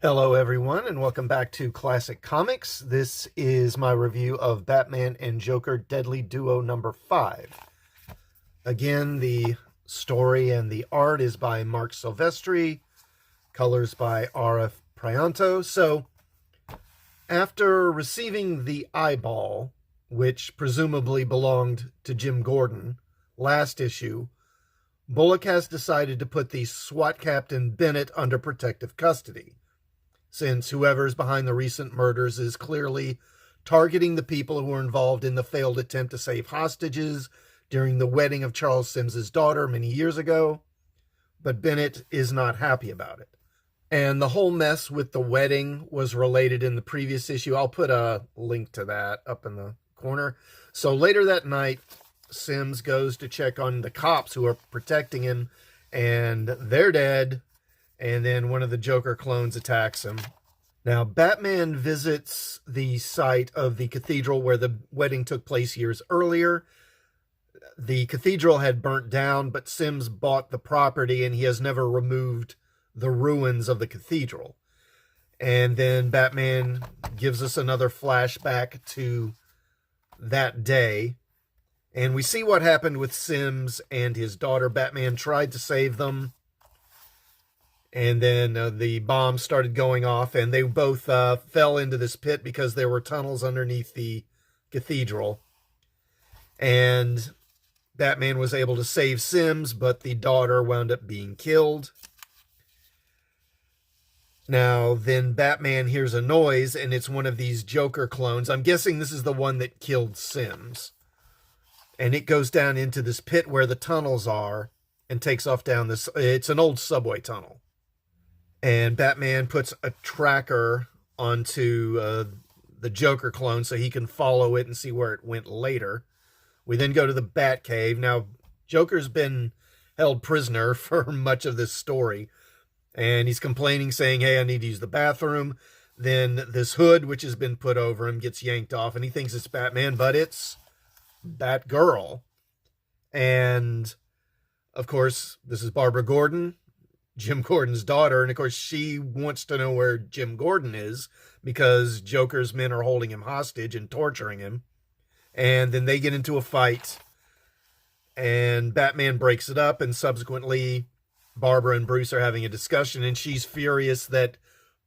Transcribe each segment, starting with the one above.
Hello everyone, and welcome back to Classic Comics. This is my review of Batman and Joker Deadly Duo number 5. Again, the story and the art is by Marc Silvestri, colors by R.F. Prianto. So, after receiving the eyeball, which presumably belonged to Jim Gordon, last issue, Bullock has decided to put the SWAT captain Bennett under protective custody, since whoever's behind the recent murders is clearly targeting the people who were involved in the failed attempt to save hostages during the wedding of Charles Sims's daughter many years ago. But Bennett is not happy about it. And the whole mess with the wedding was related in the previous issue. I'll put a link to that up in the corner. So later that night, Sims goes to check on the cops who are protecting him, and they're dead. And then one of the Joker clones attacks him. Now, Batman visits the site of the cathedral where the wedding took place years earlier. The cathedral had burnt down, but Sims bought the property, and he has never removed the ruins of the cathedral. And then Batman gives us another flashback to that day. And we see what happened with Sims and his daughter. Batman tried to save them. And then the bombs started going off, and they both fell into this pit because there were tunnels underneath the cathedral. And Batman was able to save Sims, but the daughter wound up being killed. Now, then Batman hears a noise, and it's one of these Joker clones. I'm guessing this is the one that killed Sims. And it goes down into this pit where the tunnels are and takes off down this. It's an old subway tunnel. And Batman puts a tracker onto the Joker clone so he can follow it and see where it went later. We then go to the Batcave. Now, Joker's been held prisoner for much of this story. And he's complaining, saying, hey, I need to use the bathroom. Then this hood, which has been put over him, gets yanked off. And he thinks it's Batman, but it's Batgirl. And, of course, this is Barbara Gordon, Jim Gordon's daughter, and of course she wants to know where Jim Gordon is because Joker's men are holding him hostage and torturing him. And then they get into a fight, and Batman breaks it up, and subsequently Barbara and Bruce are having a discussion, and she's furious that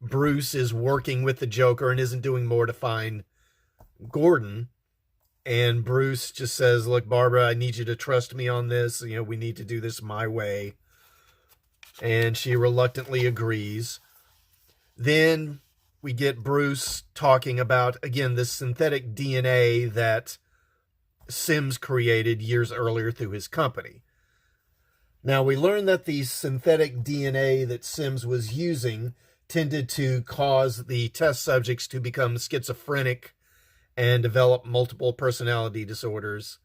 Bruce is working with the Joker and isn't doing more to find Gordon. And Bruce just says, look, Barbara, I need you to trust me on this. You know, we need to do this my way. And she reluctantly agrees. Then we get Bruce talking about, again, this synthetic DNA that Sims created years earlier through his company. Now, we learn that the synthetic DNA that Sims was using tended to cause the test subjects to become schizophrenic and develop multiple personality disorders.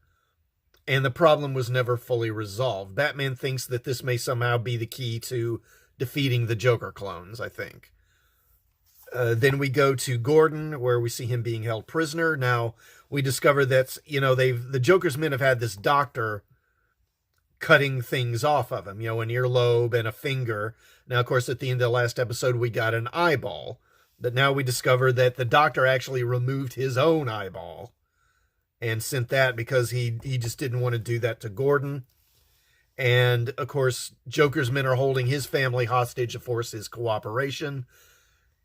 And the problem was never fully resolved. Batman thinks that this may somehow be the key to defeating the Joker clones, I think. Then we go to Gordon, where we see him being held prisoner. Now, we discover that, the Joker's men have had this doctor cutting things off of him, an earlobe and a finger. Now, of course, at the end of the last episode, we got an eyeball. But now we discover that the doctor actually removed his own eyeball and sent that because he just didn't want to do that to Gordon. And, of course, Joker's men are holding his family hostage to force his cooperation.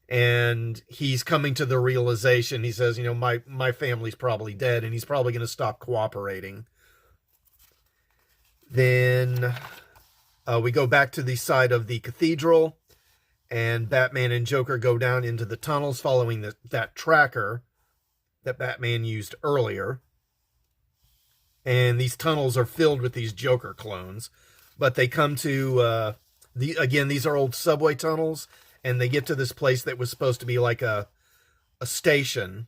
And he's coming to the realization, he says, my family's probably dead, and he's probably going to stop cooperating. Then we go back to the side of the cathedral, and Batman and Joker go down into the tunnels following that tracker that Batman used earlier. And these tunnels are filled with these Joker clones. But they come to, these are old subway tunnels, and they get to this place that was supposed to be like a station.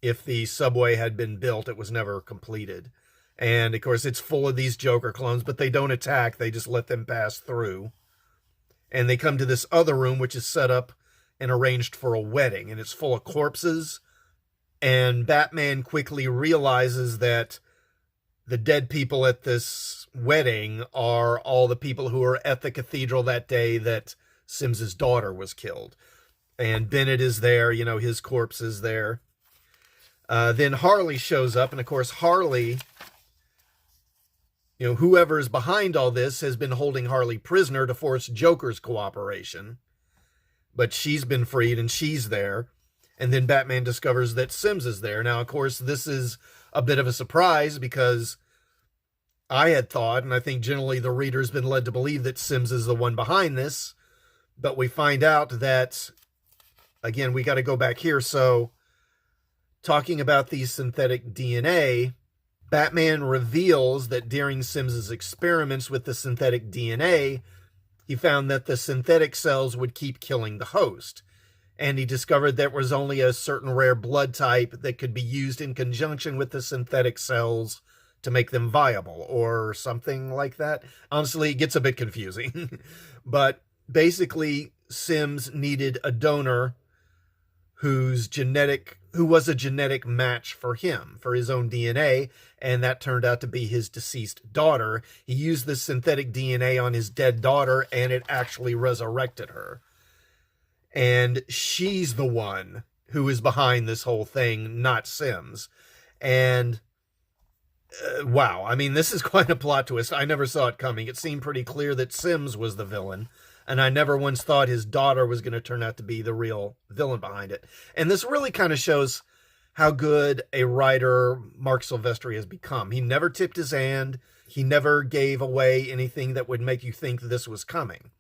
If the subway had been built, it was never completed. And, of course, it's full of these Joker clones, but they don't attack. They just let them pass through. And they come to this other room, which is set up and arranged for a wedding, and it's full of corpses. And Batman quickly realizes that the dead people at this wedding are all the people who were at the cathedral that day that Sims's daughter was killed. And Bennett is there, you know, his corpse is there. Then Harley shows up, and of course Harley, you know, whoever is behind all this has been holding Harley prisoner to force Joker's cooperation. But she's been freed, and she's there. And then Batman discovers that Sims is there. Now, of course, this is a bit of a surprise because I had thought, and I think generally the reader's been led to believe, that Sims is the one behind this. But we find out that, again, we got to go back here. So, talking about the synthetic DNA, Batman reveals that during Sims's experiments with the synthetic DNA, he found that the synthetic cells would keep killing the host. And he discovered there was only a certain rare blood type that could be used in conjunction with the synthetic cells to make them viable, or something like that. Honestly, it gets a bit confusing. But basically, Sims needed a donor who was a genetic match for him, for his own DNA, and that turned out to be his deceased daughter. He used the synthetic DNA on his dead daughter, and it actually resurrected her. And she's the one who is behind this whole thing, not Sims. And wow, I mean, this is quite a plot twist. I never saw it coming. It seemed pretty clear that Sims was the villain, and I never once thought his daughter was going to turn out to be the real villain behind it. And this really kind of shows how good a writer Marc Silvestri has become. He never tipped his hand. He never gave away anything that would make you think this was coming.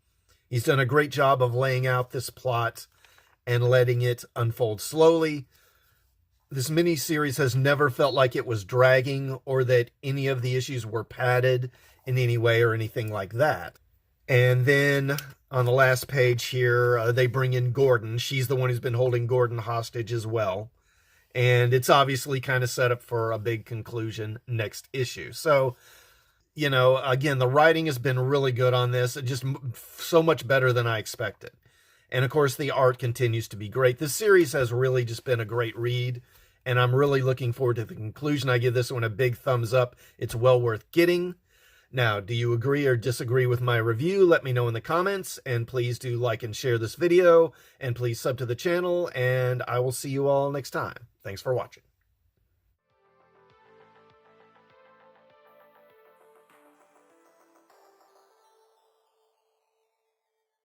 He's done a great job of laying out this plot and letting it unfold slowly. This miniseries has never felt like it was dragging or that any of the issues were padded in any way or anything like that. And then on the last page here, they bring in Gordon. She's the one who's been holding Gordon hostage as well. And it's obviously kind of set up for a big conclusion next issue. So, you know, again, the writing has been really good on this. Just so much better than I expected. And of course, the art continues to be great. This series has really just been a great read. And I'm really looking forward to the conclusion. I give this one a big thumbs up. It's well worth getting. Now, do you agree or disagree with my review? Let me know in the comments. And please do like and share this video. And please sub to the channel. And I will see you all next time. Thanks for watching.